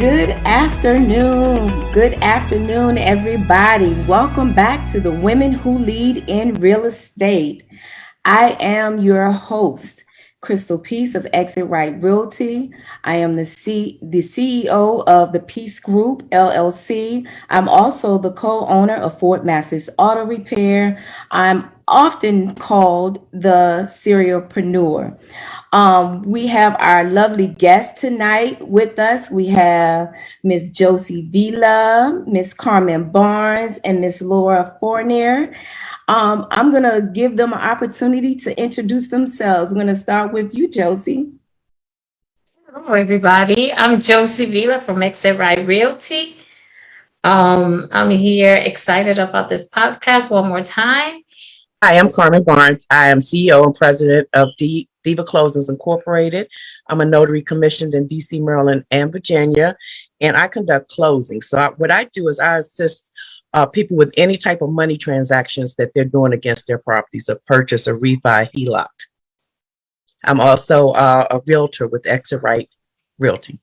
Good afternoon. Good afternoon, everybody. Welcome back to the Women Who Lead in Real Estate. I am your host, Crystal Peace of Exit Right Realty. I am the CEO of the Peace Group LLC. I'm also the co-owner of Fort Masters Auto Repair. I'm often called the serialpreneur. We have our lovely guest tonight with us. We have Miss Josie Vila, Miss Carmen Barnes, and Miss Laura Fournier. I'm going to give them an opportunity to introduce themselves. I'm going to start with you, Josie. Hello, everybody. I'm Josie Vila from Exit Right Realty. I'm here excited about this podcast one more time. Hi, I'm Carmen Barnes. I am CEO and president of Diva Closings Incorporated. I'm a notary commissioned in DC, Maryland, and Virginia, and I conduct closings. So what I do is I assist people with any type of money transactions that they're doing against their properties, a purchase, a refi, HELOC. I'm also a realtor with Exit Right Realty.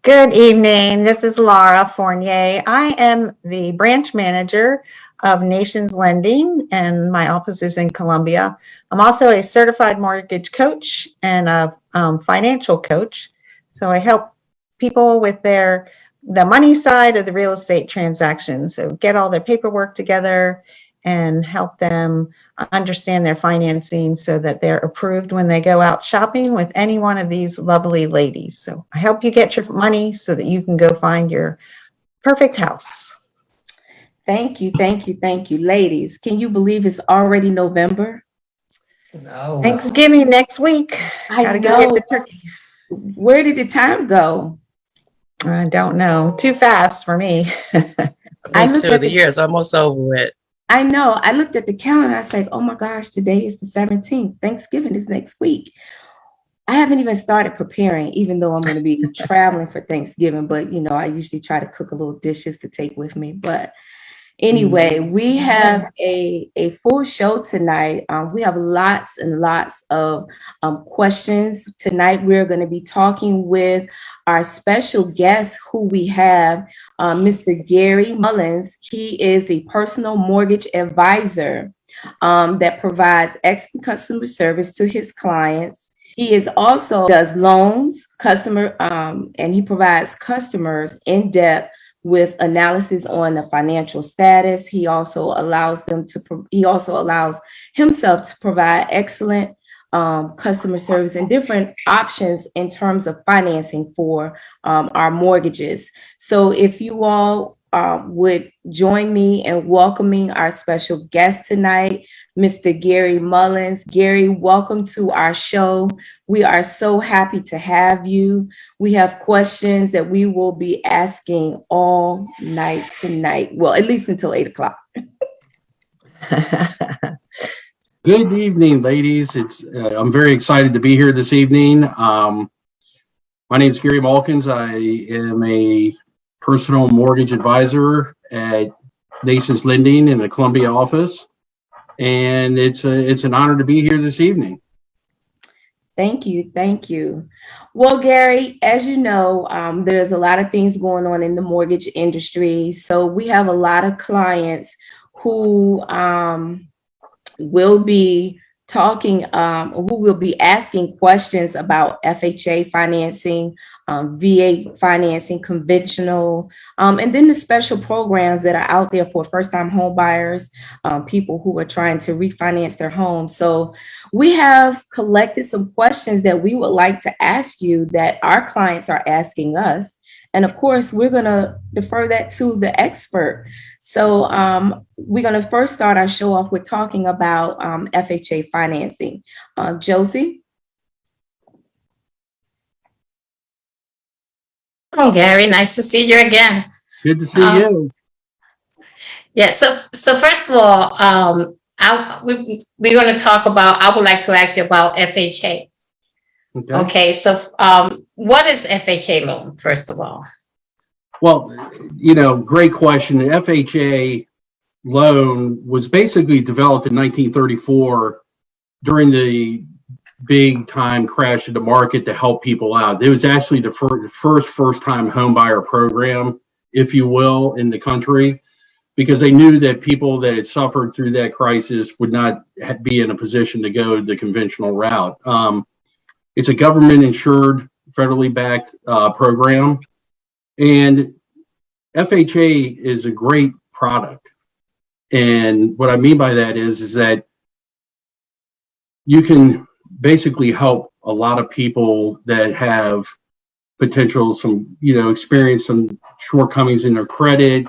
Good evening. This is Laura Fournier. I am the branch manager of Nations Lending, and my office is in Columbia. I'm also a certified mortgage coach and a financial coach. So I help people with the money side of the real estate transaction. So get all their paperwork together and help them understand their financing so that they're approved when they go out shopping with any one of these lovely ladies. So I help you get your money so that you can go find your perfect house. Thank you. Ladies, can you believe it's already November? No. Thanksgiving next week. I Go get the turkey. Where did the time go? I don't know. Too fast for me. The year is almost over with. I know. I looked at the calendar. I was like, oh my gosh, today is the 17th. Thanksgiving is next week. I haven't even started preparing, even though I'm going to be traveling for Thanksgiving. But, I usually try to cook a little dishes to take with me. But anyway, we have a full show tonight. We have lots and lots of questions. Tonight, we're going to be talking with our special guest who we have, Mr. Gary Mullins. He is a personal mortgage advisor that provides excellent customer service to his clients. He is also does loans, and he provides customers in depth with analysis on the financial status. He also allows himself to provide excellent customer service and different options in terms of financing for our mortgages. So if you all would join me in welcoming our special guest tonight, Mr. Gary Mullins. Gary, welcome to our show. We are so happy to have you. We have questions that we will be asking all night tonight. Well, at least until 8 o'clock. Good evening, ladies. I'm very excited to be here this evening. My name is Gary Malkins. I am a personal mortgage advisor at Nations Lending in the Columbia office, and it's an honor to be here this evening. Thank you. Well, Gary, as you know, there's a lot of things going on in the mortgage industry. So we have a lot of clients who will be asking questions about FHA financing, VA financing, conventional, and then the special programs that are out there for first-time home buyers, people who are trying to refinance their homes. So we have collected some questions that we would like to ask you that our clients are asking us. And of course, we're going to defer that to the expert. So we're going to first start our show off with talking about FHA financing. Josie? Oh, Gary, nice to see you again. Good to see you. Yeah, so first of all, we're going to talk about, I would like to ask you about FHA. Okay, so what is FHA loan, first of all? Well, great question. The FHA loan was basically developed in 1934 during the big time crash in the market to help people out. It was actually the first time home buyer program, if you will, in the country, because they knew that people that had suffered through that crisis would not be in a position to go the conventional route. It's a government insured, federally backed program. And FHA is a great product. And what I mean by that is that you can basically help a lot of people that have potential, experience some shortcomings in their credit.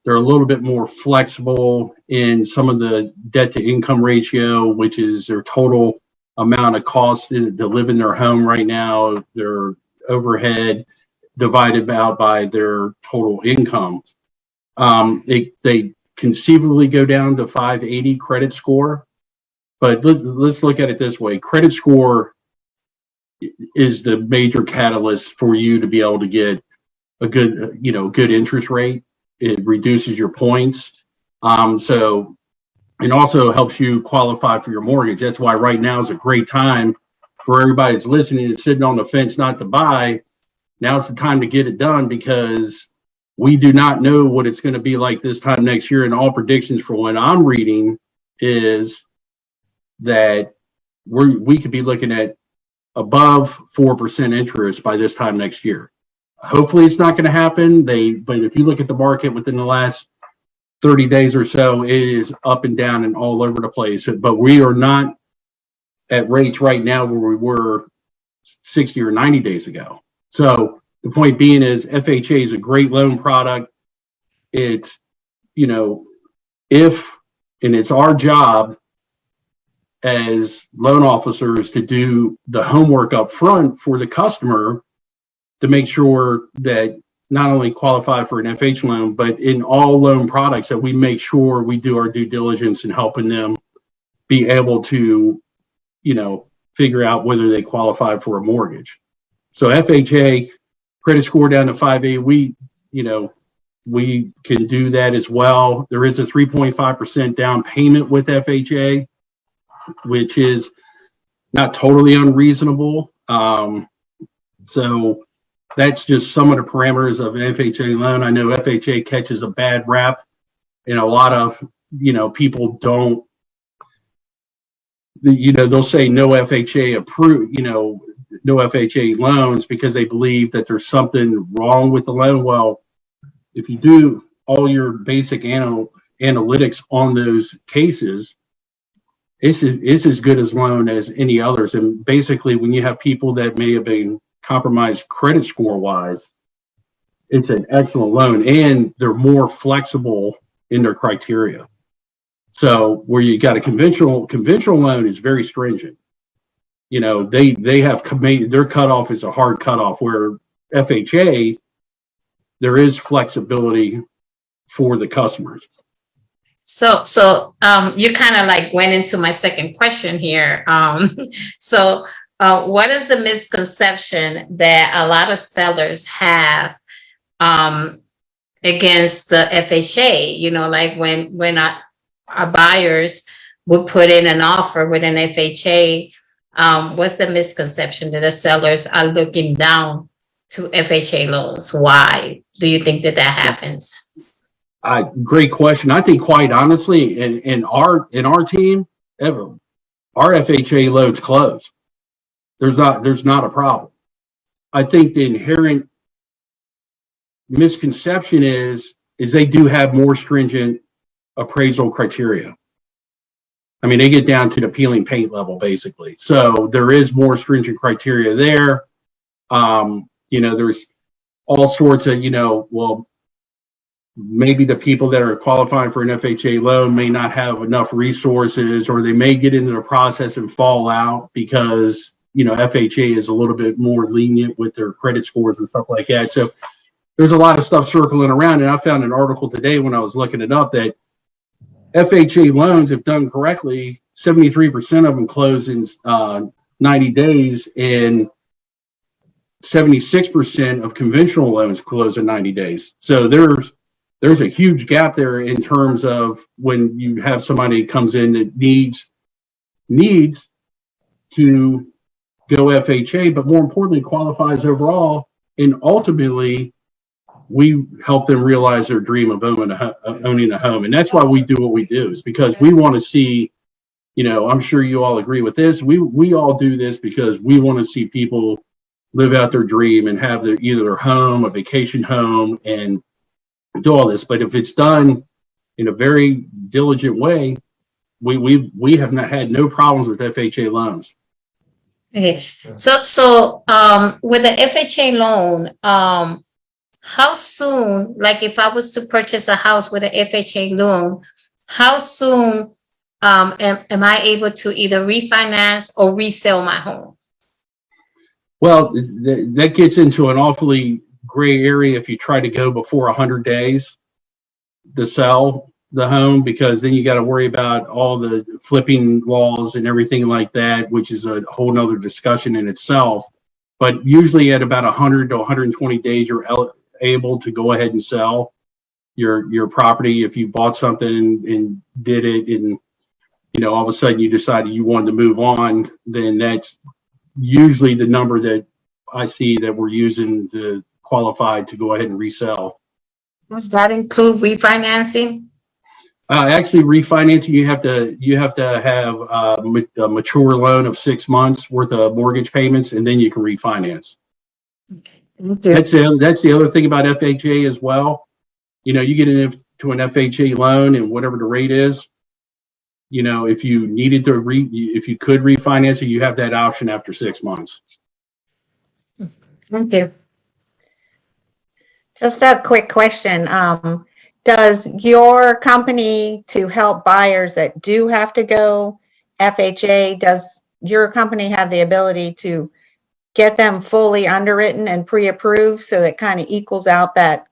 They're a little bit more flexible in some of the debt to income ratio, which is their total amount of cost to live in their home right now, their overhead divided out by their total income. They conceivably go down to 580 credit score, but let's look at it this way. Credit score is the major catalyst for you to be able to get a good, good interest rate. It reduces your points. And also helps you qualify for your mortgage. That's why right now is a great time for everybody that's listening and sitting on the fence not to buy. Now's the time to get it done, because we do not know what it's going to be like this time next year. And all predictions for what I'm reading is that we could be looking at above 4% interest by this time next year. Hopefully it's not going to happen. But if you look at the market within the last 30 days or so, it is up and down and all over the place. But we are not at rates right now where we were 60 or 90 days ago. So the point being is FHA is a great loan product. It's, and it's our job as loan officers to do the homework up front for the customer to make sure that not only qualify for an FH loan, but in all loan products that we make sure we do our due diligence in helping them be able to, figure out whether they qualify for a mortgage. So FHA, credit score down to 580, we can do that as well. There is a 3.5% down payment with FHA, which is not totally unreasonable. So that's just some of the parameters of an FHA loan. I know FHA catches a bad rap, and a lot of, people don't, they'll say no FHA approved, no FHA loans because they believe that there's something wrong with the loan. Well, if you do all your basic analytics on those cases, it's as good as loan as any others. And basically, when you have people that may have been compromised credit score wise, it's an excellent loan, and they're more flexible in their criteria. So where you got a conventional loan is very stringent. They have their cutoff is a hard cutoff, where FHA, there is flexibility for the customers. So you kind of like went into my second question here. What is the misconception that a lot of sellers have against the FHA? Like when our buyers would put in an offer with an FHA, what's the misconception that the sellers are looking down to FHA loans? Why do you think that happens? Great question. I think, quite honestly, in our team, our FHA loans close. There's not a problem. I think the inherent misconception is they do have more stringent appraisal criteria. I mean, they get down to the peeling paint level, basically. So there is more stringent criteria there. There's all sorts of, well, maybe the people that are qualifying for an FHA loan may not have enough resources, or they may get into the process and fall out because, FHA is a little bit more lenient with their credit scores and stuff like that. So there's a lot of stuff circling around. And I found an article today when I was looking it up that FHA loans, if done correctly, 73% of them close in 90 days, and 76% of conventional loans close in 90 days. So there's a huge gap there in terms of when you have somebody comes in that needs to go FHA, but more importantly, qualifies overall. And ultimately, we help them realize their dream of owning a home. And that's why we do what we do, is because we want to see, you know, I'm sure you all agree with this. We all do this because we want to see people live out their dream and have either their home, a vacation home, and do all this. But if it's done in a very diligent way, we have not had no problems with FHA loans. Okay, so with the FHA loan, how soon, like if I was to purchase a house with an FHA loan, how soon am I able to either refinance or resell my home? Well, that gets into an awfully gray area if you try to go before 100 days to sell the home, because then you got to worry about all the flipping laws and everything like that, which is a whole nother discussion in itself. But usually at about 100 to 120 days, you're able to go ahead and sell your property. If you bought something and did it, and you know, all of a sudden you decided you wanted to move on, then that's usually the number that I see that we're using to qualify to go ahead and resell. Does that include refinancing? Actually, refinancing, you have to have a mature loan of 6 months worth of mortgage payments, and then you can refinance. Okay. That's the other thing about FHA as well. You know, you get into an FHA loan, and whatever the rate is, you know, if you needed to if you could refinance it, you have that option after 6 months. Thank you. Just a quick question. Does your company, to help buyers that do have to go FHA, does your company have the ability to get them fully underwritten and pre-approved so that kind of equals out that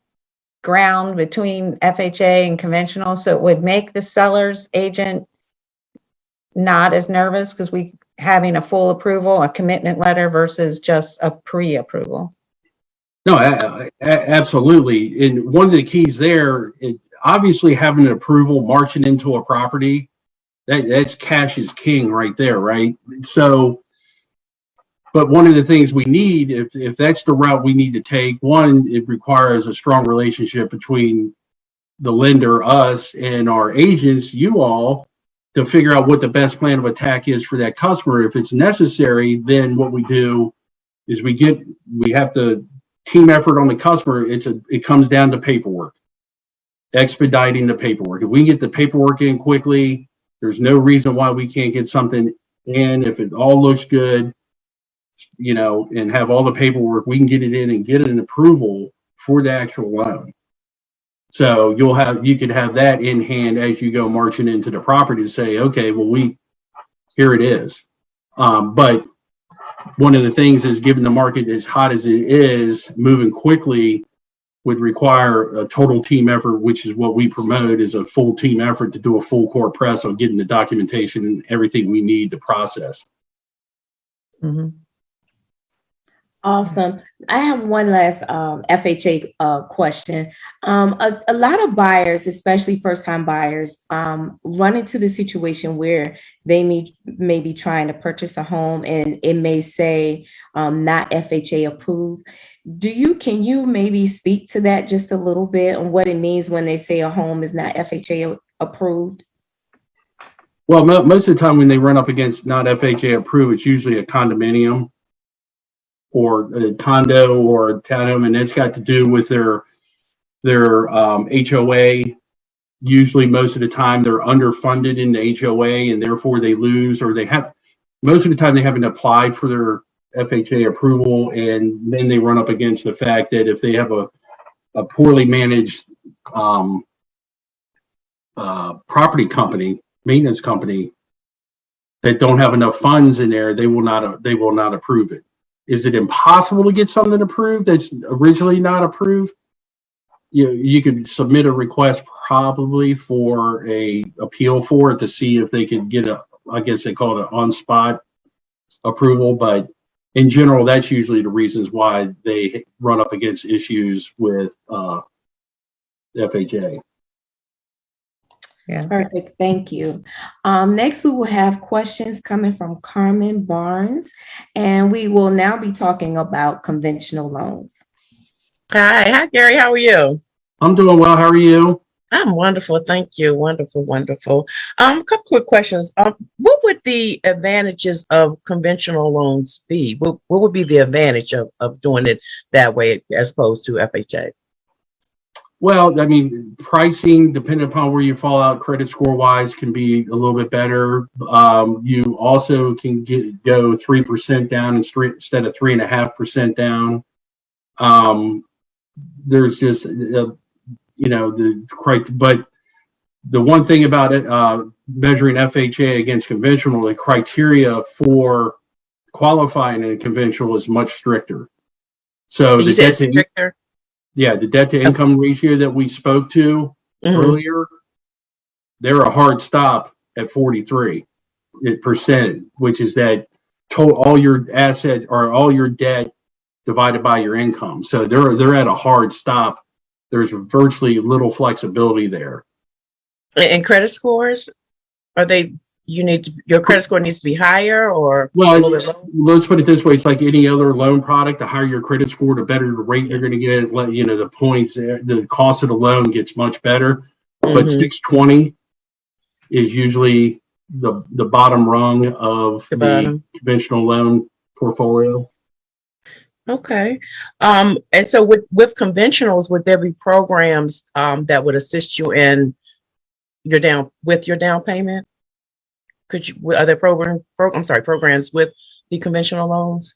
ground between FHA and conventional, so it would make the seller's agent not as nervous because we having a full approval, a commitment letter versus just a pre-approval? No, absolutely. And one of the keys there, obviously having an approval marching into a property, that's cash is king right there, right? So, but one of the things we need, if that's the route we need to take, one, it requires a strong relationship between the lender, us, and our agents, you all, to figure out what the best plan of attack is for that customer. If it's necessary, then what we do is we have to team effort on the customer. It comes down to paperwork, expediting the paperwork. If we get the paperwork in quickly, there's no reason why we can't get something in. If it all looks good, you know, and have all the paperwork, we can get it in and get an approval for the actual loan. So you could have that in hand as you go marching into the property to say, okay, well, here it is. But one of the things is, given the market as hot as it is, moving quickly would require a total team effort, which is what we promote, is a full team effort to do a full court press on getting the documentation and everything we need to process. Mm-hmm. Awesome. I have one last FHA question. A lot of buyers, especially first-time buyers, run into the situation where they may be trying to purchase a home and it may say not FHA approved. Can you maybe speak to that just a little bit on what it means when they say a home is not FHA approved? Well, most of the time when they run up against not FHA approved, it's usually a condominium or a condo or a townhome, and it's got to do with their HOA. Usually, most of the time, they're underfunded in the HOA, and therefore they lose, or most of the time they haven't applied for their FHA approval, and then they run up against the fact that if they have a poorly managed property company, maintenance company, that don't have enough funds in there, they will not approve it. Is it impossible to get something approved that's originally not approved? You could submit a request probably for a appeal for it to see if they could get I guess they call it an on-spot approval. But in general, that's usually the reasons why they run up against issues with FHA. Yeah. Perfect. Thank you. Next, we will have questions coming from Carmen Barnes, and we will now be talking about conventional loans. Hi, Gary. How are you? I'm doing well. How are you? I'm wonderful. Thank you. Wonderful, wonderful. A couple quick questions. What would the advantages of conventional loans be? What would be the advantage of doing it that way as opposed to FHA? Well, I mean, pricing, depending upon where you fall out credit score wise, can be a little bit better. You also can go 3% down instead of 3.5% down. There's just, but the one thing about it, measuring FHA against conventional, the criteria for qualifying in conventional is much stricter. So You said stricter? Yeah, the debt to income ratio that we spoke to earlier, they're a hard stop at 43%, which is that all your assets or all your debt divided by your income. So they're at a hard stop. There's virtually little flexibility there. And credit scores, your credit score needs to be higher or well, a little bit lower? Let's put it this way. It's like any other loan product. The higher your credit score, the better the rate you're going to get. The points, the cost of the loan gets much better. But 620 is usually the bottom rung of the conventional loan portfolio. Okay. And so with conventionals, would there be programs that would assist you in your down payment? Are there programs with the conventional loans?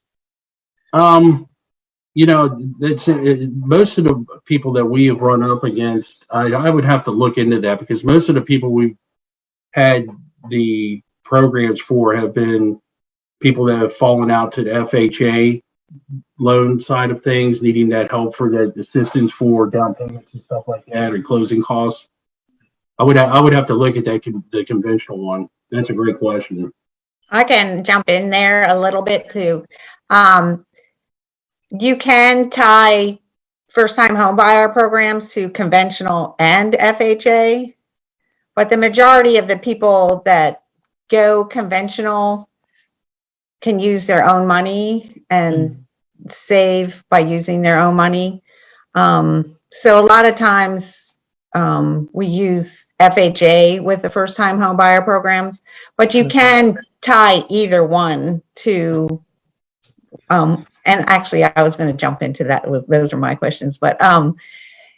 That's most of the people that we have run up against. I would have to look into that because most of the people we've had the programs for have been people that have fallen out to the FHA loan side of things, needing that help for the assistance for down payments and stuff like that, or closing costs. I would have to look at the conventional one. That's a great question. I can jump in there a little bit too. You can tie first-time homebuyer programs to conventional and FHA, but the majority of the people that go conventional can use their own money and save by using their own money. So a lot of times we use FHA with the first-time homebuyer programs, but you can tie either one to, and actually I was going to jump into that. Those are my questions, but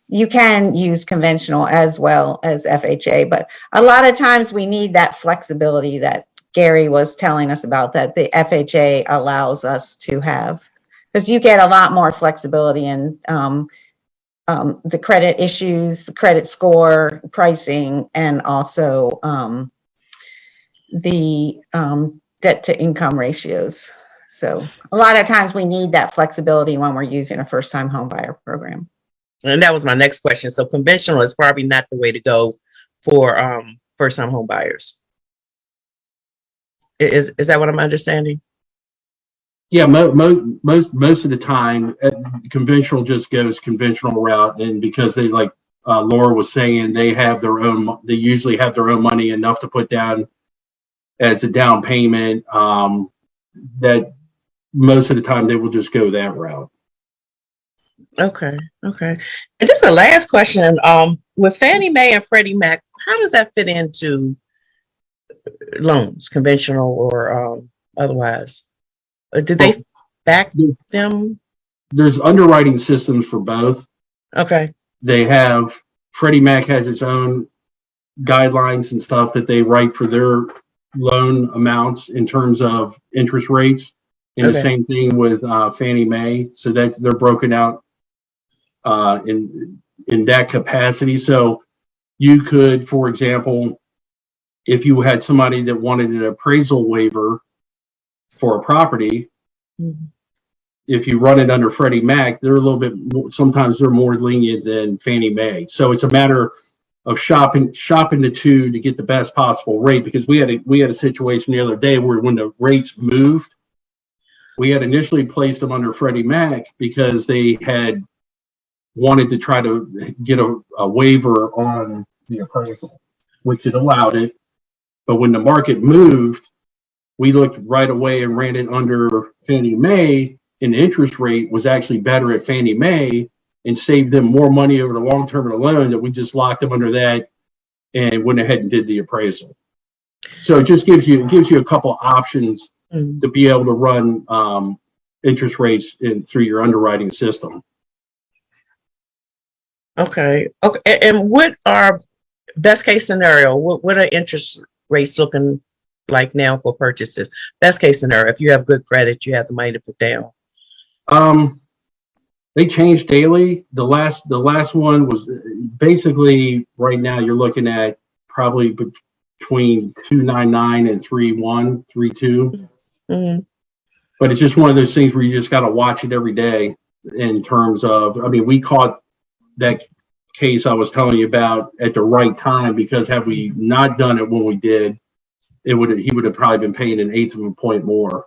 you can use conventional as well as FHA, but a lot of times we need that flexibility that Gary was telling us about, that the FHA allows us to have, because you get a lot more flexibility in the credit issues, the credit score, pricing, and also the debt to income ratios. So a lot of times we need that flexibility when we're using a first-time homebuyer program. And that was my next question. So conventional is probably not the way to go for first-time home buyers. Is that what I'm understanding? Yeah, most of the time, conventional just goes conventional route, and because they, like Laura was saying, they usually have their own money enough to put down as a down payment. That most of the time they will just go that route. Okay. And just a last question. With Fannie Mae and Freddie Mac, how does that fit into loans, conventional or otherwise? Did they back them? There's underwriting systems for both. Okay. Freddie Mac has its own guidelines and stuff that they write for their loan amounts in terms of interest rates. And the same thing with Fannie Mae. So they're broken out in that capacity. So you could, for example, if you had somebody that wanted an appraisal waiver for a property, if you run it under Freddie Mac, they're a little bit more, sometimes they're more lenient than Fannie Mae. So it's a matter of shopping the two to get the best possible rate, because we had a situation the other day where when the rates moved, we had initially placed them under Freddie Mac because they had wanted to try to get a waiver on the appraisal. which it allowed it. But when the market moved, we looked right away and ran it under Fannie Mae, and the interest rate was actually better at Fannie Mae and saved them more money over the long term of the loan, that we just locked them under that and went ahead and did the appraisal. So it just gives you a couple options to be able to run interest rates through your underwriting system. Okay. And what are best case scenario? What are interest rates looking like now for purchases? Best case scenario, if you have good credit, you have the money to put down. They change daily. The last one was basically right now you're looking at probably between 2.99 and 3.1, 3.2. Mm-hmm. But it's just one of those things where you just got to watch it every day in terms of, I mean, we caught that case I was telling you about at the right time, because had we not done it when we did, he would have probably been paying an eighth of a point more.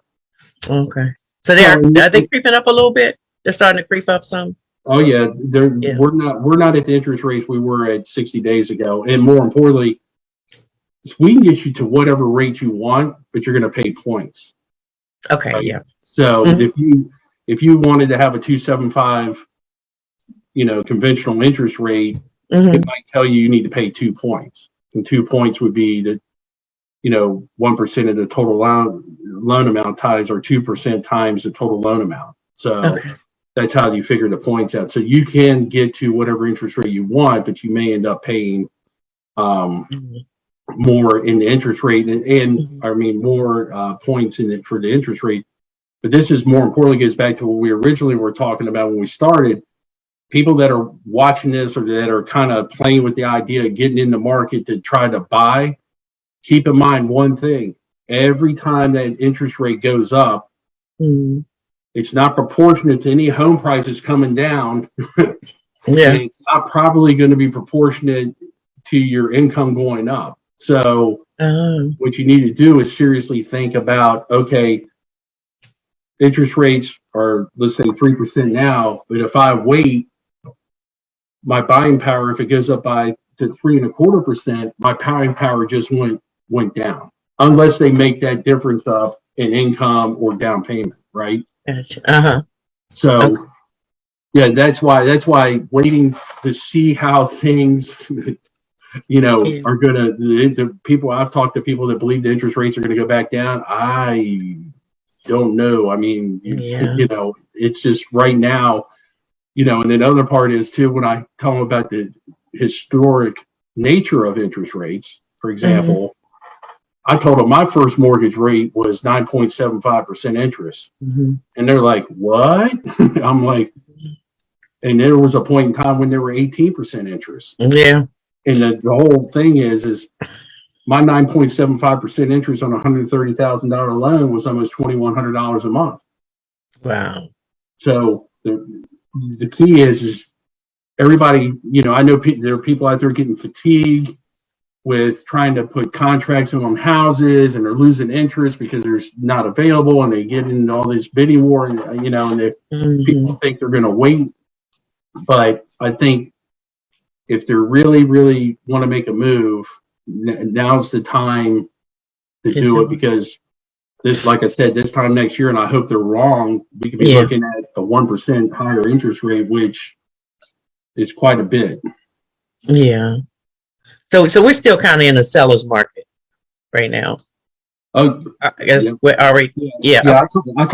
Okay. So are they creeping up a little bit? They're starting to creep up some. Oh yeah. We're not at the interest rates we were at 60 days ago. And more importantly, we can get you to whatever rate you want, but you're going to pay points. Okay. Right? Yeah. So if you wanted to have a 2.75, conventional interest rate, it might tell you need to pay 2 points, and 2 points would be the 1% of the total loan amount times, or 2% times the total loan amount. So that's how you figure the points out. So you can get to whatever interest rate you want, but you may end up paying more in the interest rate, and I mean more points in it for the interest rate. But this is more importantly goes back to what we originally were talking about when we started. People that are watching this, or that are kind of playing with the idea of getting in the market to try to buy, keep in mind one thing: every time that interest rate goes up, it's not proportionate to any home prices coming down. Yeah. And it's not probably going to be proportionate to your income going up. So what you need to do is seriously think about, okay, interest rates are, let's say 3% now, but if I wait, my buying power, if it goes up to 3.25%, my buying power just went down, unless they make that difference up in income or down payment, right? Gotcha. So yeah, that's why waiting to see how things are gonna, the people I've talked to, people that believe the interest rates are gonna go back down, I don't know. I mean, it's just right now, and then the other part is too, when I tell them about the historic nature of interest rates, for example, I told them my first mortgage rate was 9.75% interest. And they're like, what? I'm like, and there was a point in time when there were 18% interest. Yeah. And the whole thing is my 9.75% interest on a $130,000 loan was almost $2,100 a month. Wow. So the key is everybody, I know there are people out there getting fatigued with trying to put contracts on houses, and they're losing interest because they're not available, and they get into all this bidding war, and people think they're going to wait. But I think if they really, really want to make a move, now's the time to do it, because this, like I said, this time next year, and I hope they're wrong, we could be looking at a 1% higher interest rate, which is quite a bit. Yeah. So we're still kind of in a seller's market right now. Oh, I guess we're already. Yeah. I'm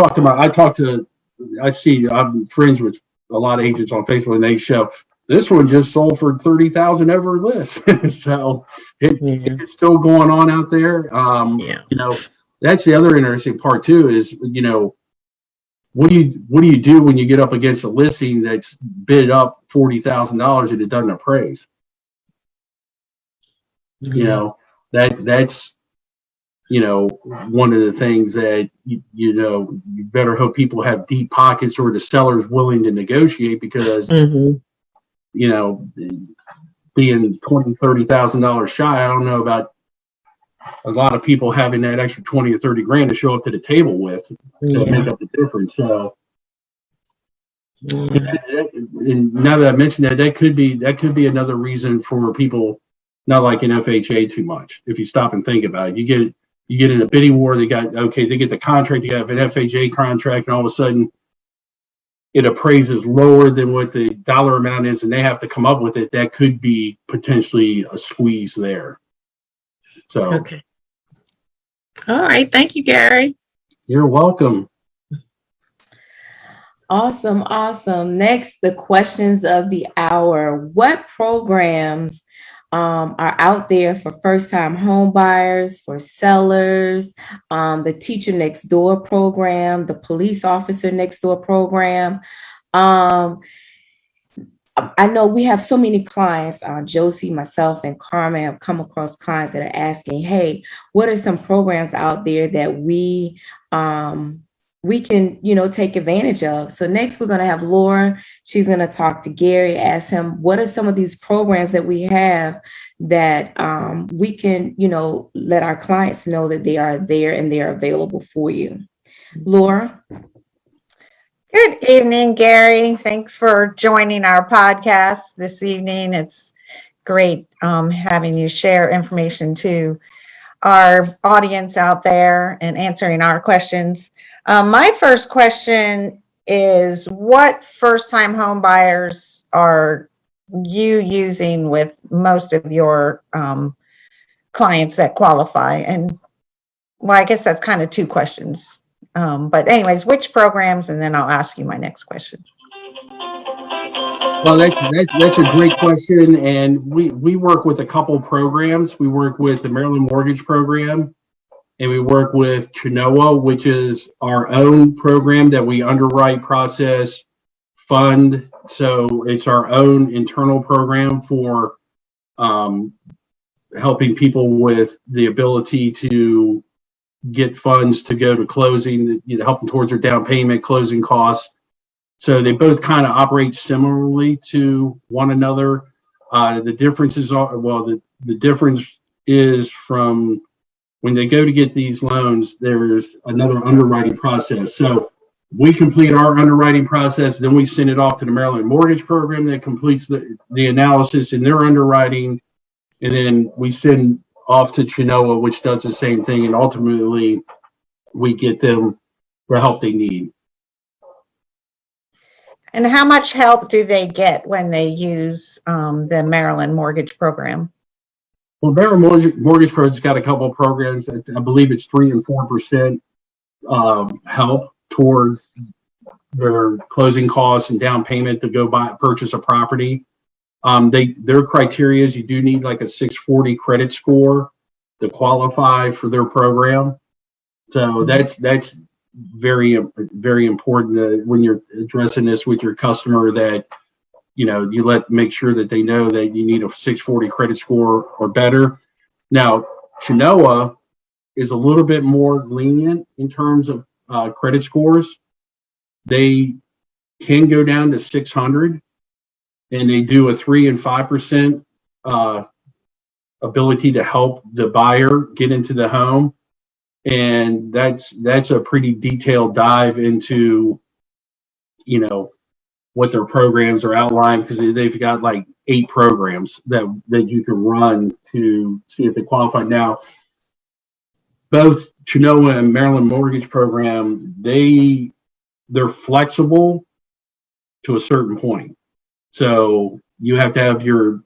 friends with a lot of agents on Facebook, and they show this one just sold for 30,000 over list. So it's still going on out there. That's the other interesting part too, is, what do you do when you get up against a listing that's bid up $40,000 and it doesn't appraise? That's one of the things that you better hope people have deep pockets, or the seller's willing to negotiate, because being $20,000-$30,000 shy, I don't know about a lot of people having that extra 20 or 30 grand to show up to the table with to make up the difference. So and now that I mentioned that, that could be another reason for people not like an FHA too much. If you stop and think about it, you get in a bidding war. They get the contract, they got an FHA contract, and all of a sudden it appraises lower than what the dollar amount is, and they have to come up with it. That could be potentially a squeeze there. So, Okay. All right. Thank you, Gary. You're welcome. Awesome, awesome. Next, the questions of the hour. What programs are out there for first-time home buyers, for sellers, the Teacher Next Door program, the Police Officer Next Door program? I know we have so many clients, Josie, myself, and Carmen have come across clients that are asking, hey, what are some programs out there that we can, take advantage of? So next we're going to have Laura. She's going to talk to Gary, ask him, what are some of these programs that we have that we can, let our clients know that they are there and they're available for you. Laura? Good evening, Gary. Thanks for joining our podcast this evening. It's great having you share information to our audience out there and answering our questions. My first question is, what first-time home buyers are you using with most of your clients that qualify? And well, I guess that's kind of two questions. But anyways, which programs? And then I'll ask you my next question. Well, that's a great question, and we work with a couple programs. We work with the Maryland Mortgage Program, and we work with Chenoa, which is our own program that we underwrite, process, fund. So it's our own internal program for helping people with the ability to get funds to go to closing, help them towards their down payment, closing costs. So they both kind of operate similarly to one another. The differences are, the difference is from when they go to get these loans, there's another underwriting process. So we complete our underwriting process, then we send it off to the Maryland Mortgage Program that completes the analysis in their underwriting. And then we send off to Chenoa, which does the same thing. And ultimately, we get them the help they need. And how much help do they get when they use the Maryland Mortgage Program? Well, Maryland Mortgage Program's got a couple of programs. I believe it's 3 and 4% help towards their closing costs and down payment to go purchase a property. Their criteria is you do need like a 640 credit score to qualify for their program. So that's very, very important when you're addressing this with your customer, that you make sure that they know that you need a 640 credit score or better. Now, Chenoa is a little bit more lenient in terms of credit scores. They can go down to 600, and they do a 3 and 5% ability to help the buyer get into the home. And that's a pretty detailed dive into, what their programs are outlined, because they've got like 8 programs that you can run to see if they qualify. Now, both Chenoa and Maryland Mortgage Program, they're flexible to a certain point. So you have to have your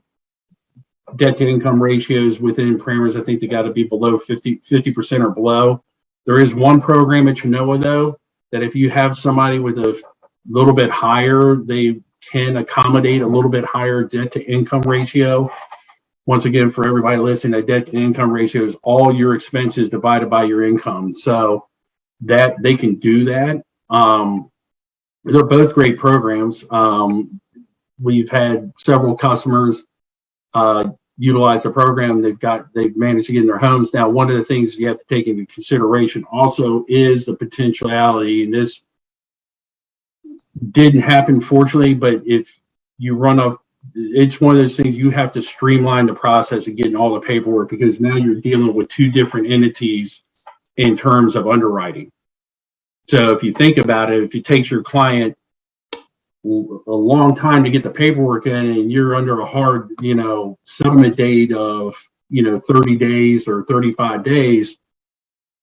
debt to income ratios within parameters. I think they got to be below 50% or below. There is one program at Chenoa, though, that if you have somebody with a little bit higher, they can accommodate a little bit higher debt to income ratio. Once again, for everybody listening, a debt to income ratio is all your expenses divided by your income. So that they can do that. They're both great programs. We've had several customers utilize the program. They've managed to get in their homes. Now, one of the things you have to take into consideration also is the potentiality, and this didn't happen, fortunately, but if you run up, it's one of those things you have to streamline the process of getting all the paperwork, because now you're dealing with 2 different entities in terms of underwriting. So if you think about it, if it takes your client a long time to get the paperwork in, and you're under a hard, settlement date of, 30 days or 35 days,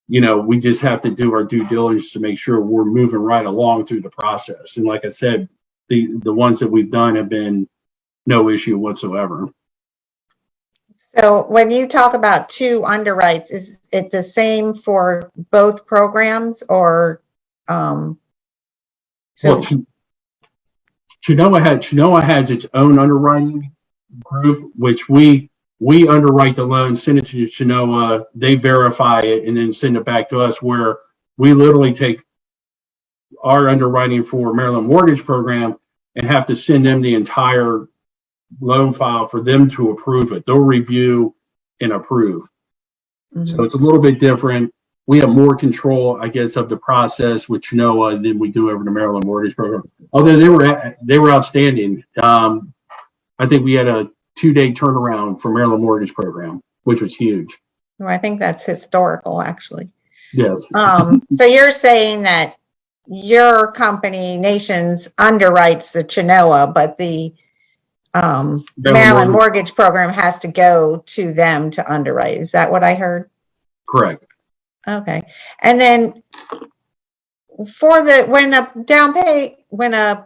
we just have to do our due diligence to make sure we're moving right along through the process. And like I said, the ones that we've done have been no issue whatsoever. So when you talk about 2 underwrites, is it the same for both programs, or Well, Chenoa has its own underwriting group, which we underwrite the loan, send it to Chenoa, they verify it, and then send it back to us, where we literally take our underwriting for Maryland Mortgage Program and have to send them the entire loan file for them to approve it. They'll review and approve. So it's a little bit different. We have more control, I guess, of the process with Chenoa than we do over the Maryland Mortgage Program. Although they were outstanding. I think we had a 2-day turnaround for Maryland Mortgage Program, which was huge. Well, I think that's historical, actually. Yes. So you're saying that your company, Nations, underwrites the Chenoa, but the Maryland Mortgage Program has to go to them to underwrite. Is that what I heard? Correct. Okay. And then for when a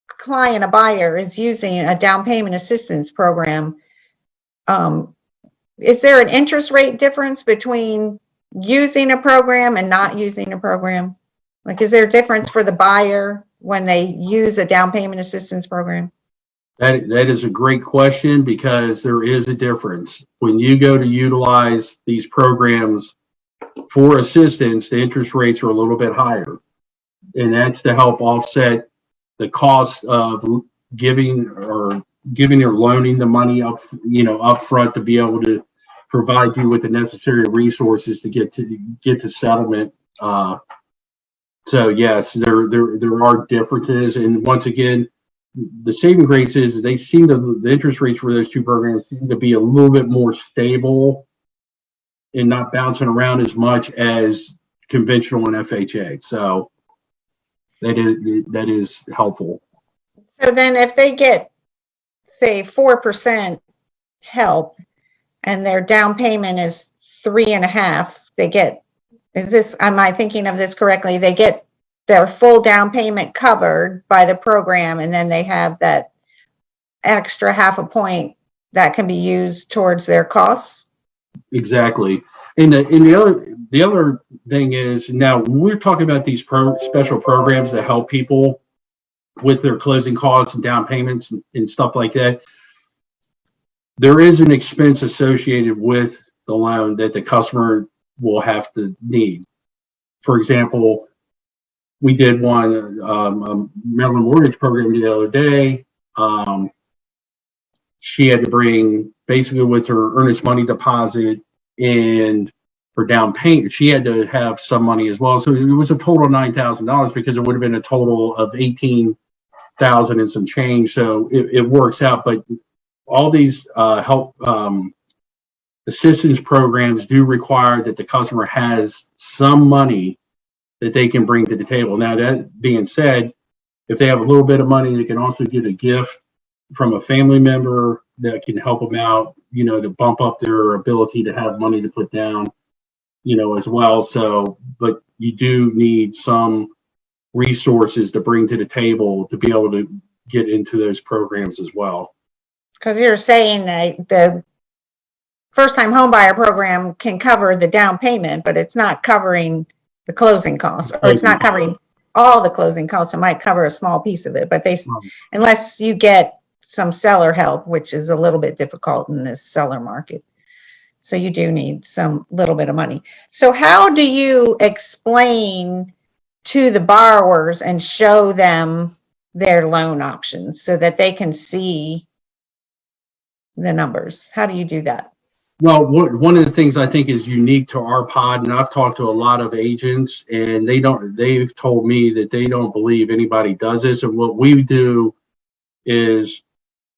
client, a buyer, is using a down payment assistance program, is there an interest rate difference between using a program and not using a program? Like, is there a difference for the buyer when they use a down payment assistance program? That is a great question, because there is a difference. When you go to utilize these programs for assistance, the interest rates are a little bit higher. And that's to help offset the cost of giving or loaning the money up front to be able to provide you with the necessary resources to get to settlement. So yes, there are differences. And once again, the saving grace is they seem to, the interest rates for those 2 programs seem to be a little bit more stable and not bouncing around as much as conventional and FHA. So that is helpful. So then if they get, say, 4% help and their down payment is 3.5, they get, am I thinking of this correctly? They get their full down payment covered by the program, and then they have that extra 0.5 that can be used towards their costs? Exactly. And the other thing is, now when we're talking about these special programs that help people with their closing costs and down payments and stuff like that, there is an expense associated with the loan that the customer will have to need. For example, we did one Maryland Mortgage Program the other day. She had to bring, basically with her earnest money deposit and her down payment, she had to have some money as well. So it was a total of $9,000, because it would have been a total of $18,000 and some change. So it works out. But all these help assistance programs do require that the customer has some money that they can bring to the table. Now, that being said, if they have a little bit of money, they can also get a gift from a family member that can help them out, to bump up their ability to have money to put down, as well. So, but you do need some resources to bring to the table to be able to get into those programs as well. Because you're saying that the first-time homebuyer program can cover the down payment, but it's not covering the closing costs, or it's not covering all the closing costs. It might cover a small piece of it, but unless you get some seller help, which is a little bit difficult in this seller market. So you do need some little bit of money. So how do you explain to the borrowers and show them their loan options so that they can see the numbers? How do you do that? Well, one of the things I think is unique to our pod, and I've talked to a lot of agents, and they've told me that they don't believe anybody does this. And what we do is,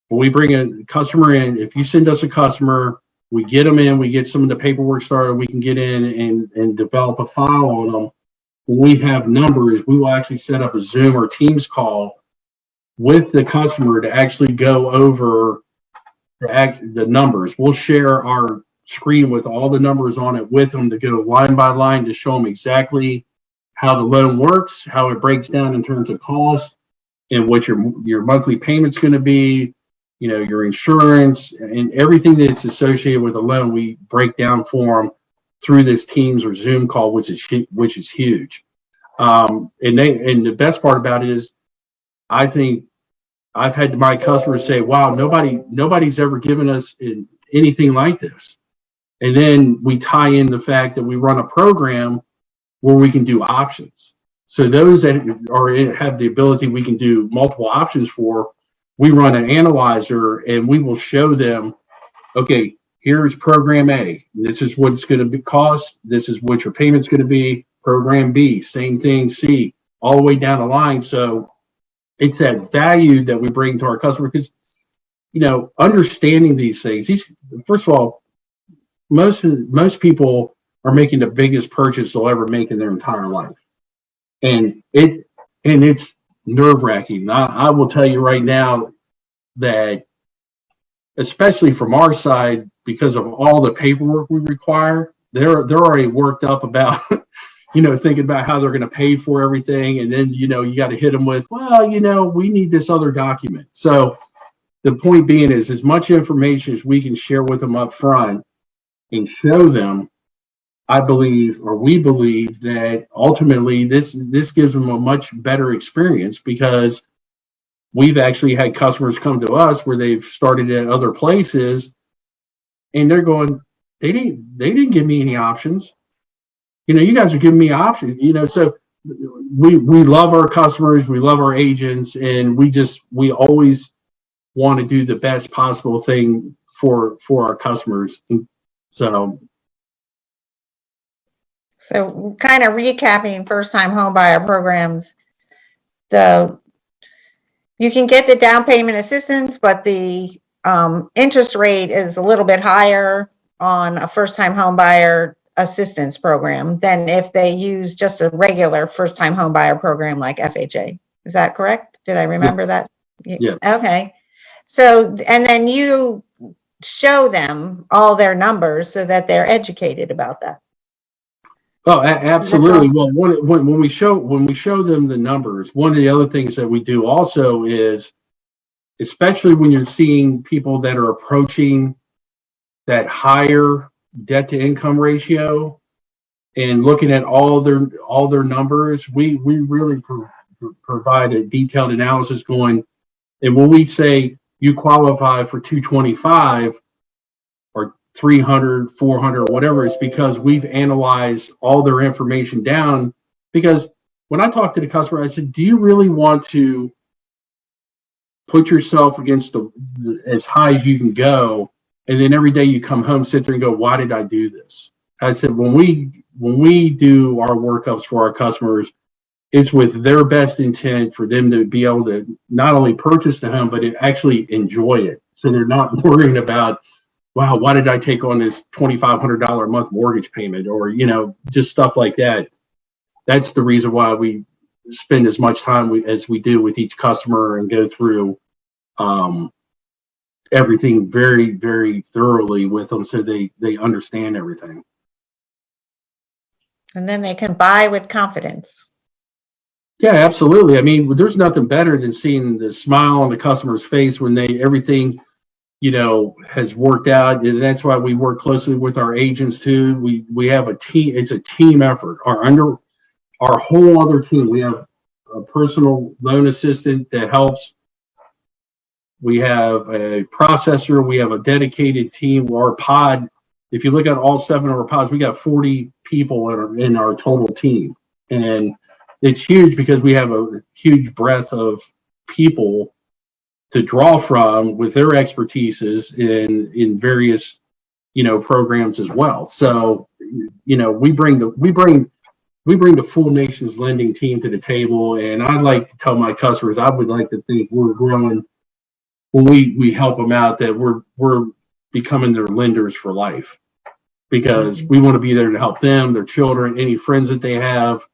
when we bring a customer in, if you send us a customer, we get them in, we get some of the paperwork started, we can get in and develop a file on them. When we have numbers, we will actually set up a Zoom or Teams call with the customer to actually go over the numbers. We'll share our screen with all the numbers on it with them to go line by line to show them exactly how the loan works, how it breaks down in terms of cost, and what your monthly payment's going to be, you know, your insurance and everything that's associated with a loan. We break down for them through this Teams or Zoom call, which is huge. And the best part about it is, I think I've had my customers say, "Wow, nobody's ever given us anything like this." And then we tie in the fact that we run a program where we can do options. So those that have the ability, we can do multiple options for. We run an analyzer and we will show them, okay, here's program A. This is what it's going to cost. This is what your payment's going to be. Program B, same thing. C, all the way down the line. So it's that value that we bring to our customer, because, you know, understanding these things. First of all, most people are making the biggest purchase they'll ever make in their entire life, and it's nerve-wracking. I will tell you right now that, especially from our side, because of all the paperwork we require, they're already worked up about you know, thinking about how they're going to pay for everything, and then, you know, you got to hit them with, well, you know, we need this other document. So the point being is, as much information as we can share with them up front and show them, I believe, or we believe, that ultimately this gives them a much better experience, because we've actually had customers come to us where they've started at other places and they're going, they didn't give me any options. You know, you guys are giving me options, you know. So we love our customers, we love our agents, and we always want to do the best possible thing for our customers. So kind of recapping first-time homebuyer programs, you can get the down payment assistance, but the interest rate is a little bit higher on a first-time homebuyer assistance program than if they use just a regular first-time homebuyer program like FHA. Is that correct? Did I remember that? Yeah. Okay. So, and then you show them all their numbers so that they're educated about that. Oh, absolutely. Well, when we show them the numbers, one of the other things that we do also is, especially when you're seeing people that are approaching that higher debt to income ratio and looking at all their numbers, we really provide a detailed analysis going. And when we say you qualify for 225 or 300, 400, whatever, it's because we've analyzed all their information down. Because when I talk to the customer, I said, do you really want to put yourself against as high as you can go, and then every day you come home, sit there and go, why did I do this? I said, when we do our workups for our customers, it's with their best intent for them to be able to not only purchase the home, but actually enjoy it. So they're not worrying about, wow, why did I take on this $2,500 a month mortgage payment, or, you know, just stuff like that. That's the reason why we spend as much time as we do with each customer and go through everything very, very thoroughly with them, so they understand everything. And then they can buy with confidence. Yeah, absolutely. I mean, there's nothing better than seeing the smile on the customer's face when everything, you know, has worked out. And that's why we work closely with our agents too. We have a team. It's a team effort. Our whole other team, we have a personal loan assistant that helps. We have a processor. We have a dedicated team. Our pod, if you look at all 7 of our pods, we got 40 people in our total team. And it's huge because we have a huge breadth of people to draw from with their expertises in various, you know, programs as well. So, you know, we bring the full Nations Lending team to the table. And I'd like to tell my customers, I would like to think we're growing when we help them out, that we're becoming their lenders for life, because we want to be there to help them, their children, any friends that they have.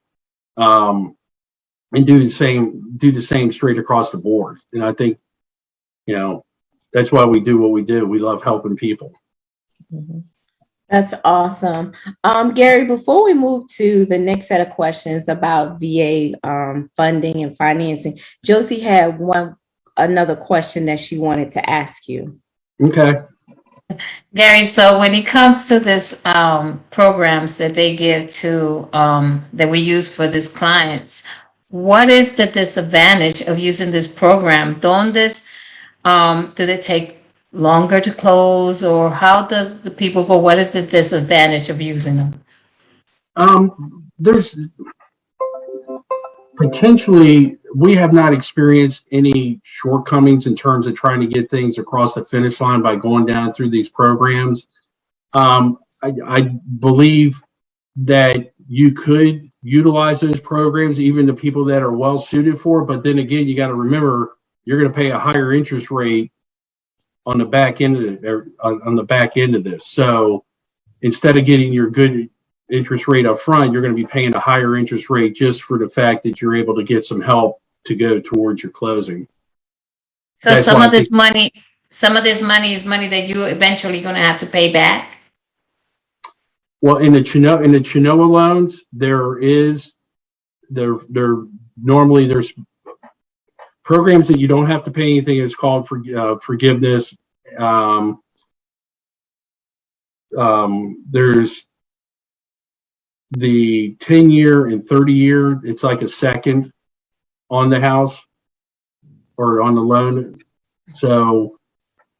and do the same straight across the board. And I think, you know, that's why we do what we do. We love helping people. That's awesome. Gary, before we move to the next set of questions about VA funding and financing, Josie had another question that she wanted to ask you. Okay. Gary, so when it comes to this programs that they give to that we use for these clients, what is the disadvantage of using this program? Do they take longer to close, or how does the people go? What is the disadvantage of using them? There's potentially, we have not experienced any shortcomings in terms of trying to get things across the finish line by going down through these programs. I believe that you could utilize those programs, even the people that are well suited for it. But then again, you got to remember, you're going to pay a higher interest rate on the back end of this. So instead of getting your good interest rate up front, you're going to be paying a higher interest rate just for the fact that you're able to get some help to go towards your closing. So some of this money is money that you eventually going to have to pay back. Well, in the Chenoa loans, normally there's programs that you don't have to pay anything. It's called forgiveness. There's the 10-year and 30-year. It's like a second on the house or on the loan. So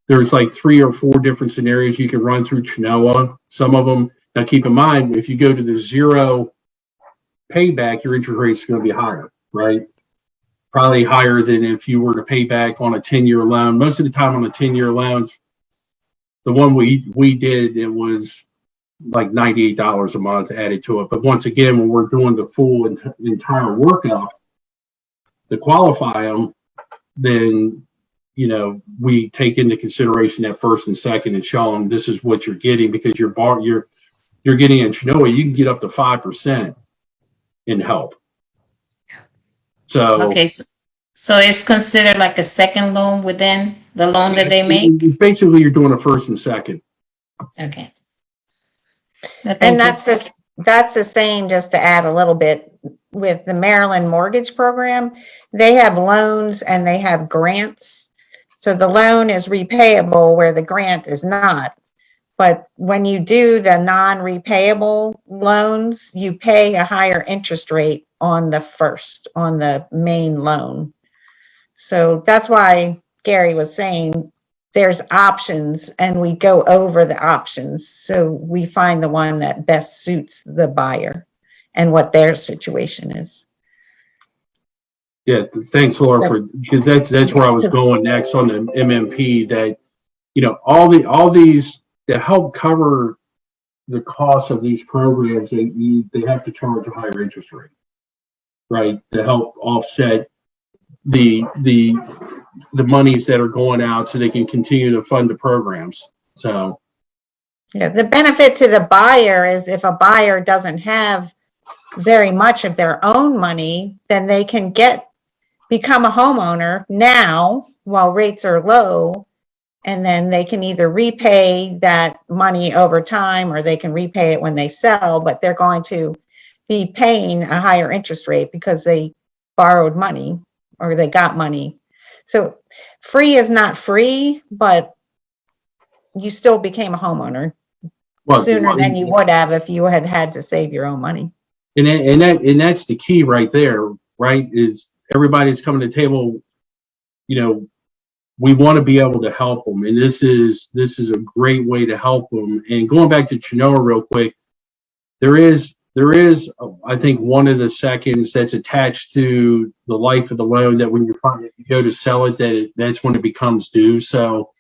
there's like 3 or 4 different scenarios you can run through Chenoa. Some of them, now keep in mind, if you go to the 0 payback, your interest rate is going to be higher, right? Probably higher than if you were to pay back on a 10-year loan. Most of the time on the 10-year loans, the one we did, it was like $98 a month added to it. But once again, when we're doing the full entire workup to qualify them, then, you know, we take into consideration that first and second and show them this is what you're getting, because you're getting in Chenoa, you can get up to 5% in help. So okay, so it's considered like a second loan within the loan that they make. It's basically, you're doing a first and second. Okay. And that's the same, just to add a little bit, with the Maryland Mortgage Program. They have loans and they have grants. So the loan is repayable where the grant is not. But when you do the non-repayable loans, you pay a higher interest rate on the main loan. So that's why Gary was saying there's options, and we go over the options. So we find the one that best suits the buyer and what their situation is. Yeah, thanks, Laura, because that's where I was going next on the MMP. That, you know, all these to help cover the cost of these programs, they have to charge a higher interest rate, right, to help offset the monies that are going out, so they can continue to fund the programs. So yeah, the benefit to the buyer is if a buyer doesn't have very much of their own money, then they can become a homeowner now while rates are low, and then they can either repay that money over time or they can repay it when they sell, but they're going to be paying a higher interest rate because they borrowed money or they got money. So free is not free, but you still became a homeowner sooner than you would have if you had to save your own money. And that's the key right there, right? Is everybody's coming to the table, you know, we want to be able to help them, and this is a great way to help them. And going back to Chenoa real quick, there is I think one of the seconds that's attached to the life of the loan that when you go to sell it, that's when it becomes due. So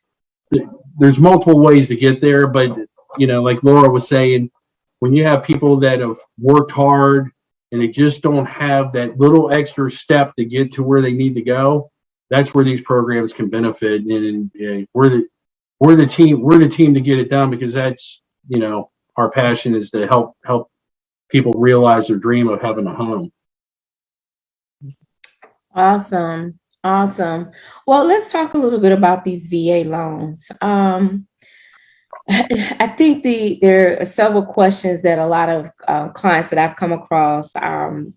there's multiple ways to get there, but you know, like Laura was saying, when you have people that have worked hard and they just don't have that little extra step to get to where they need to go, that's where these programs can benefit. And we're the team to get it done, because that's, you know, our passion is to help people realize their dream of having a home. Awesome. Awesome. Well, let's talk a little bit about these VA loans. I think there are several questions that a lot of clients that I've come across,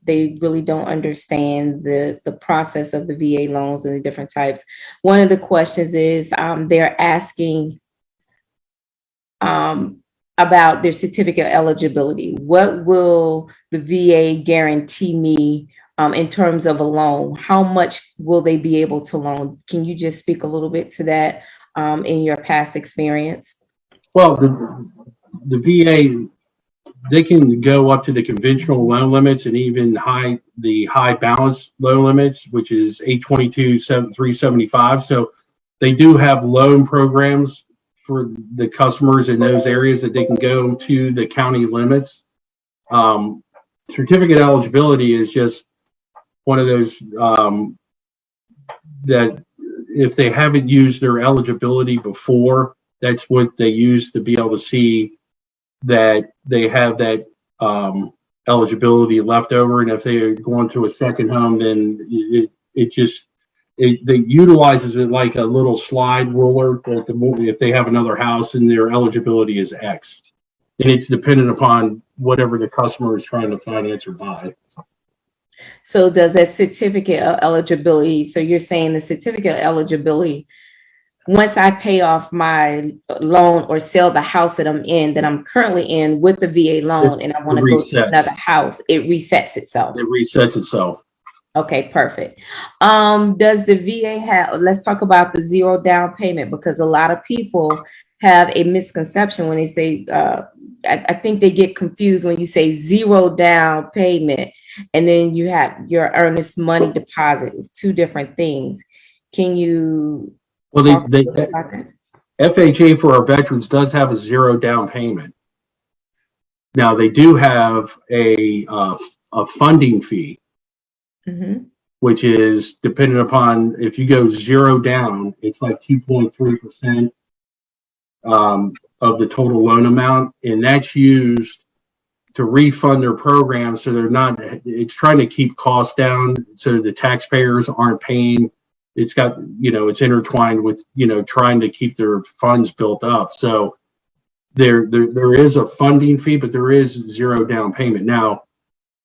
they really don't understand the process of the VA loans and the different types. One of the questions is they're asking about their certificate eligibility. What will the VA guarantee me in terms of a loan? How much will they be able to loan? Can you just speak a little bit to that in your past experience? Well, the VA, they can go up to the conventional loan limits and even the high balance loan limits, which is 822-375. So they do have loan programs for the customers in those areas that they can go to the county limits. Certificate eligibility is just one of those that if they haven't used their eligibility before, that's what they use to be able to see that they have that eligibility left over. And if they are going to a second home, then it utilizes it like a little slide ruler that if they have another house and their eligibility is X. And it's dependent upon whatever the customer is trying to finance or buy. So does that certificate of eligibility, so you're saying the certificate of eligibility, once I pay off my loan or sell the house that I'm currently in with the VA loan, and I want to go to another house, it resets itself. It resets itself. Okay, perfect. Does the VA have, let's talk about the zero down payment, because a lot of people have a misconception when they say, I think they get confused when you say zero down payment and then you have your earnest money deposit. It's two different things. Can you? Well, FHA for our veterans does have a zero down payment. Now they do have a funding fee, which is dependent upon if you go zero down, it's like 2.3% of the total loan amount, and that's used to refund their program. So they're not. It's trying to keep costs down, so the taxpayers aren't paying. It's got, it's intertwined with, trying to keep their funds built up. So there is a funding fee, but there is zero down payment. Now,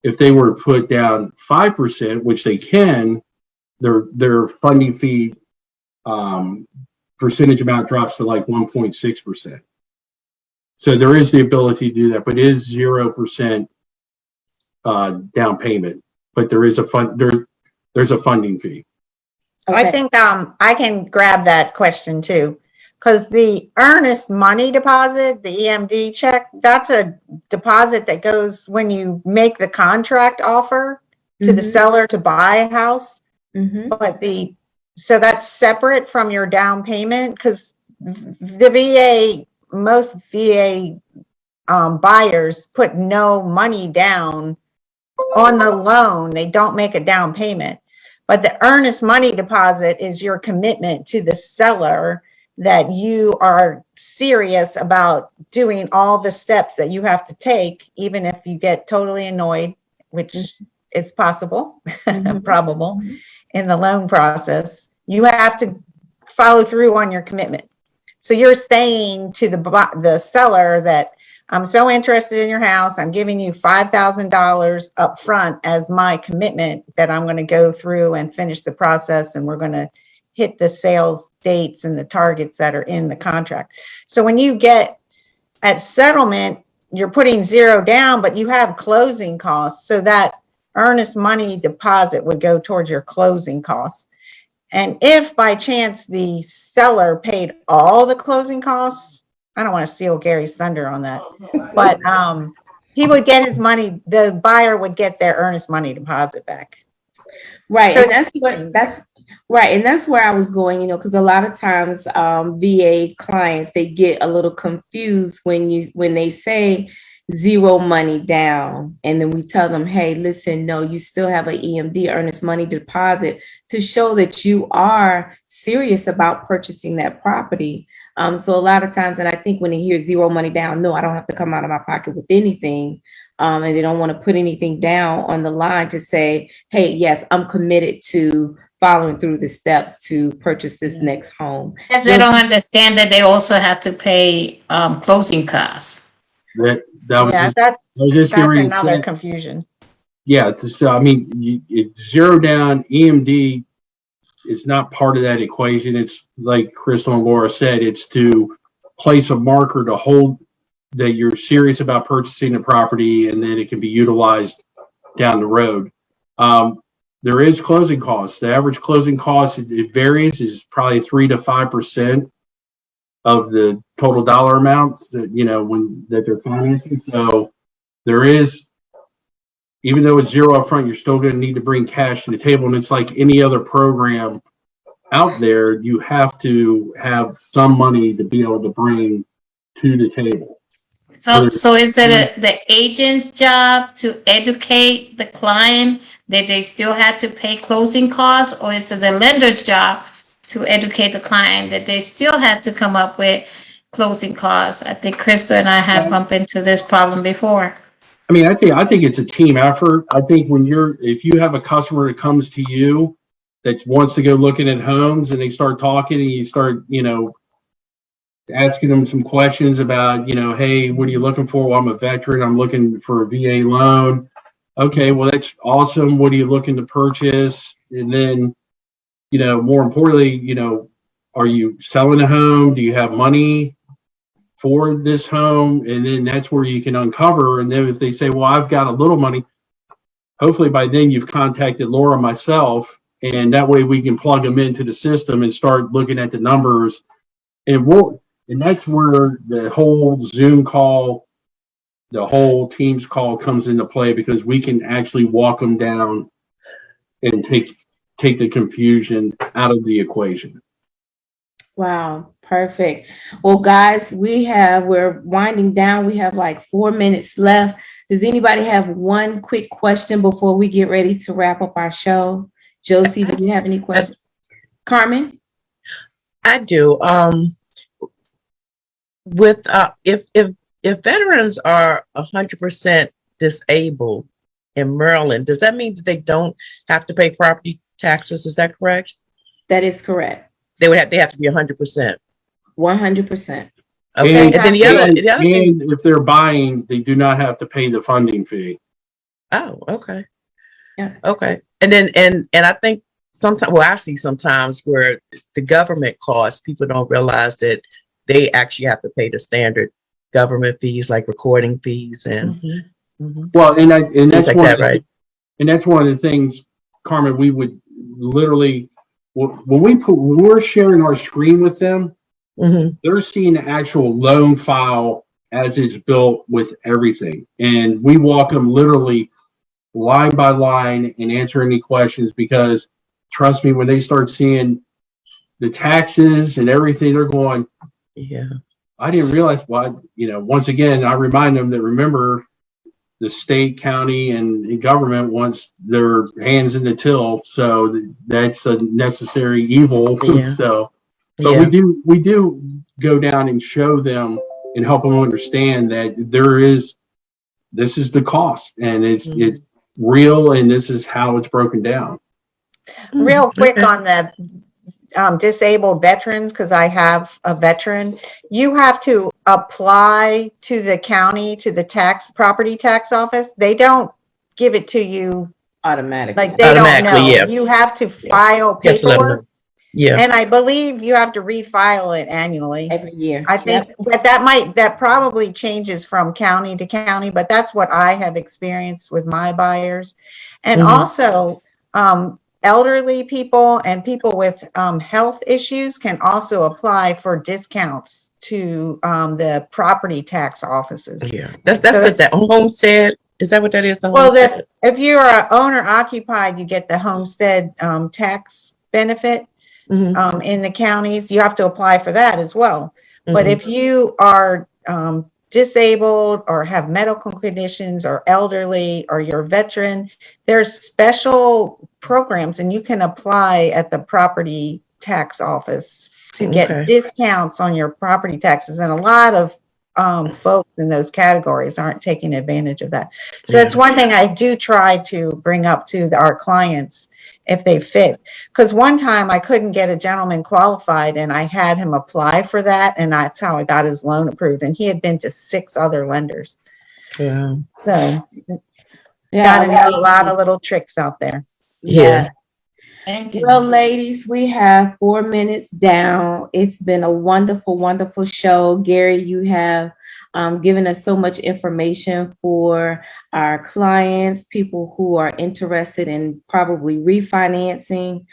if they were to put down 5%, which they can, their funding fee percentage amount drops to like 1.6%. So there is the ability to do that, but it is 0% down payment. But there is there's a funding fee. Okay. I think I can grab that question too, because the earnest money deposit, the EMD check, that's a deposit that goes when you make the contract offer to the seller to buy a house. But so that's separate from your down payment, because the VA, most VA buyers put no money down on the loan. They don't make a down payment. But the earnest money deposit is your commitment to the seller that you are serious about doing all the steps that you have to take, even if you get totally annoyed, which is possible, probable, in the loan process. You have to follow through on your commitment. So you're saying to the seller that I'm so interested in your house, I'm giving you $5,000 up front as my commitment that I'm going to go through and finish the process, and we're going to hit the sales dates and the targets that are in the contract. So when you get at settlement, you're putting zero down, but you have closing costs. So that earnest money deposit would go towards your closing costs. And if by chance the seller paid all the closing costs, I don't want to steal Gary's thunder on that, but he would get his money, the buyer would get their earnest money deposit back. Right. So and that's right. And that's where I was going, because a lot of times VA clients, they get a little confused when they say zero money down. And then we tell them, hey, listen, no, you still have an EMD, earnest money deposit, to show that you are serious about purchasing that property. So a lot of times, and I think when they hear zero money down, no, I don't have to come out of my pocket with anything. and they don't want to put anything down on the line to say, hey, yes, I'm committed to following through the steps to purchase this next home. Because they don't understand that they also have to pay closing costs. That was Yeah, just, that's I was just getting ready to another say- confusion. Yeah, so I mean, zero down EMD is not part of that equation. It's like Crystal and Laura said, it's to place a marker to hold that you're serious about purchasing the property, and then it can be utilized down the road. There is closing costs. The average closing cost, it varies, is probably 3 to 5% of the total dollar amounts that, that they're financing. So there is, even though it's zero upfront, you're still going to need to bring cash to the table. And it's like any other program out there, you have to have some money to be able to bring to the table. So is it the agent's job to educate the client that they still have to pay closing costs, or is it the lender's job to educate the client that they still have to come up with closing costs? I think Krista and I have bumped into this problem before. I mean, I think it's a team effort. I think if you have a customer that comes to you that wants to go looking at homes, and they start talking, and you start, asking them some questions about, hey, what are you looking for? Well, I'm a veteran. I'm looking for a VA loan. Okay, well, that's awesome. What are you looking to purchase? And then, more importantly, are you selling a home? Do you have money for this home? And then that's where you can uncover. And then if they say, well, I've got a little money, hopefully by then you've contacted Laura, myself, and that way we can plug them into the system and start looking at the numbers. And that's where the whole Zoom call, the whole Teams call comes into play, because we can actually walk them down and take the confusion out of the equation. Wow, perfect. Well, guys, we're winding down. We have like 4 minutes left. Does anybody have one quick question before we get ready to wrap up our show? Josie, do you have any questions? Carmen? I do. With if veterans are 100% disabled in Maryland, does that mean that they don't have to pay property taxes? Is that correct? That is correct. They have to be 100%. 100%. Okay. And then the other thing, if they're buying, they do not have to pay the funding fee. oh, okay. Yeah. Okay. And then and I think sometimes, well, I see sometimes where the government costs, people don't realize that they actually have to pay the standard government fees, like recording fees and Well, and that's like one that, right? And that's one of the things, Carmen, we would literally, when we're sharing our screen with them, they're seeing the actual loan file as it's built with everything. And we walk them literally line by line and answer any questions, because trust me, when they start seeing the taxes and everything, they're going, Yeah. I didn't realize why, once again, I remind them that, remember, the state, county, and government wants their hands in the till. So that's a necessary evil. Yeah. So Yeah. we do go down and show them and help them understand that this is the cost, and it's real, and this is how it's broken down. Real quick on the disabled veterans, because I have a veteran, you have to apply to the county, to the property tax office. They don't give it to you Automatically. like they don't know. Yeah. You have to file You have to let them paperwork, know. Yeah. and I believe you have to refile it annually. Every year. I think but that probably changes from county to county, but that's what I have experienced with my buyers. And also, elderly people and people with health issues can also apply for discounts to the property tax offices. Yeah. That's the homestead. Is that what that is? The Well, homestead? if you're an owner occupied, you get the homestead tax benefit in the counties. You have to apply for that as well. But if you are disabled or have medical conditions or elderly or you're a veteran, there's special programs, and you can apply at the property tax office to get discounts on your property taxes. And a lot of folks in those categories aren't taking advantage of that. So that's one thing I do try to bring up to our clients if they fit. Because one time I couldn't get a gentleman qualified and I had him apply for that, and that's how I got his loan approved. And he had been to 6 other lenders. Yeah. So Yeah, got to know a lot of little tricks out there. Yeah. Thank you. Well, ladies, we have 4 minutes down. It's been a wonderful, wonderful show. Gary, you have given us so much information for our clients, people who are interested in probably refinancing.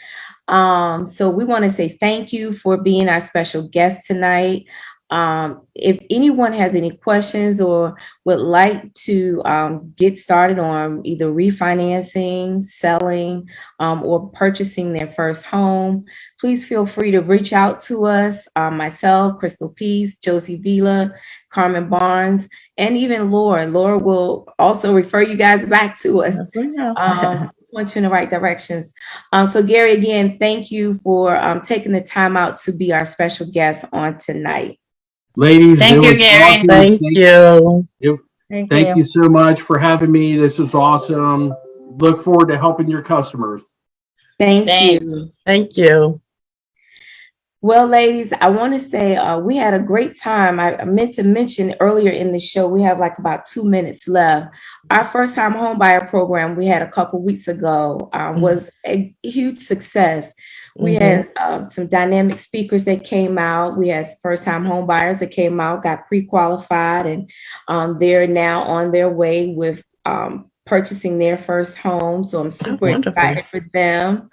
So we want to say thank you for being our special guest tonight. If anyone has any questions or would like to get started on either refinancing, selling, or purchasing their first home, please feel free to reach out to us, myself, Crystal Peace, Josie Vila, Carmen Barnes, and even Laura. Laura will also refer you guys back to us. Point you in the right directions. So Gary, again, thank you for taking the time out to be our special guest on tonight. Ladies, Thank it you, was Gary. awesome. Thank you. Thank you so much for having me. This was awesome. Look forward to helping your customers. Thank Thanks. you. Thank you. Well, ladies, I want to say we had a great time. I meant to mention earlier in the show, we have like about 2 minutes left. Our first time home buyer program we had a couple weeks ago was a huge success. We had some dynamic speakers that came out. We had first time home buyers that came out, got pre-qualified, and they're now on their way with purchasing their first home. So I'm super excited for them.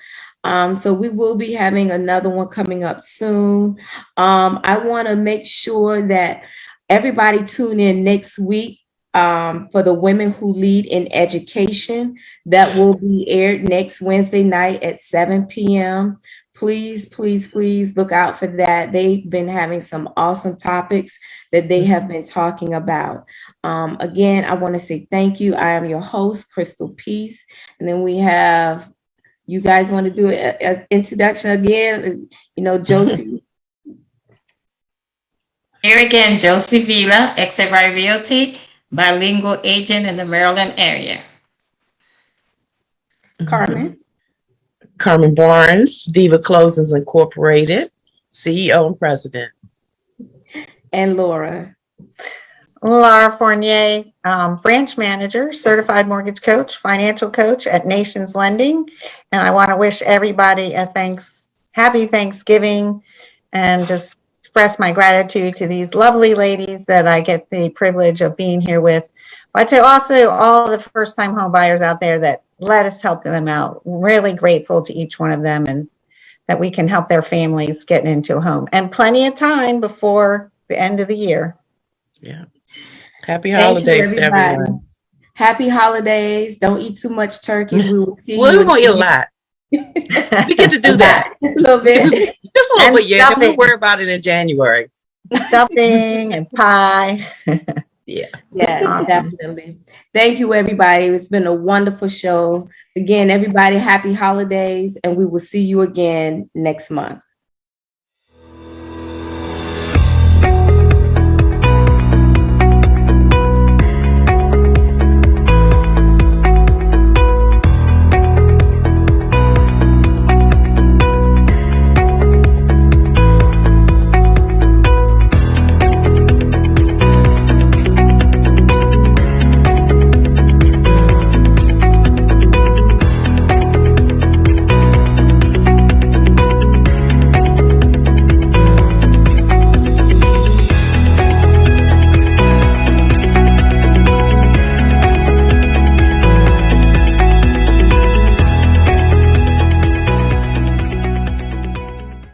So we will be having another one coming up soon. I want to make sure that everybody tune in next week for the Women Who Lead in Education. That will be aired next Wednesday night at 7 p.m. Please, please, please look out for that. They've been having some awesome topics that they have been talking about. Again, I want to say thank you. I am your host, Crystal Peace. And then we have, you guys want to do an introduction again? You know, Josie. Here again, Josie Vila, Exeter Realty, bilingual agent in the Maryland area. Carmen. Carmen Barnes, Diva Closings Incorporated, CEO and President. And Laura. Laura Fournier, branch manager, certified mortgage coach, financial coach at Nations Lending. And I want to wish everybody a happy Thanksgiving and just express my gratitude to these lovely ladies that I get the privilege of being here with. But to also all the first time home buyers out there that let us help them out. Really grateful to each one of them and that we can help their families get into a home. And plenty of time before the end of the year. Yeah. Happy holidays to everyone. Happy holidays. Don't eat too much turkey. We will see Well, you. we're going to eat a lot. We get to do that. Just a little bit. Just a little bit, yeah. Then we'll worry about it in January. Stuffing and pie. Yeah. Yes, Awesome. definitely. Thank you, everybody. It's been a wonderful show. Again, everybody, happy holidays, and we will see you again next month.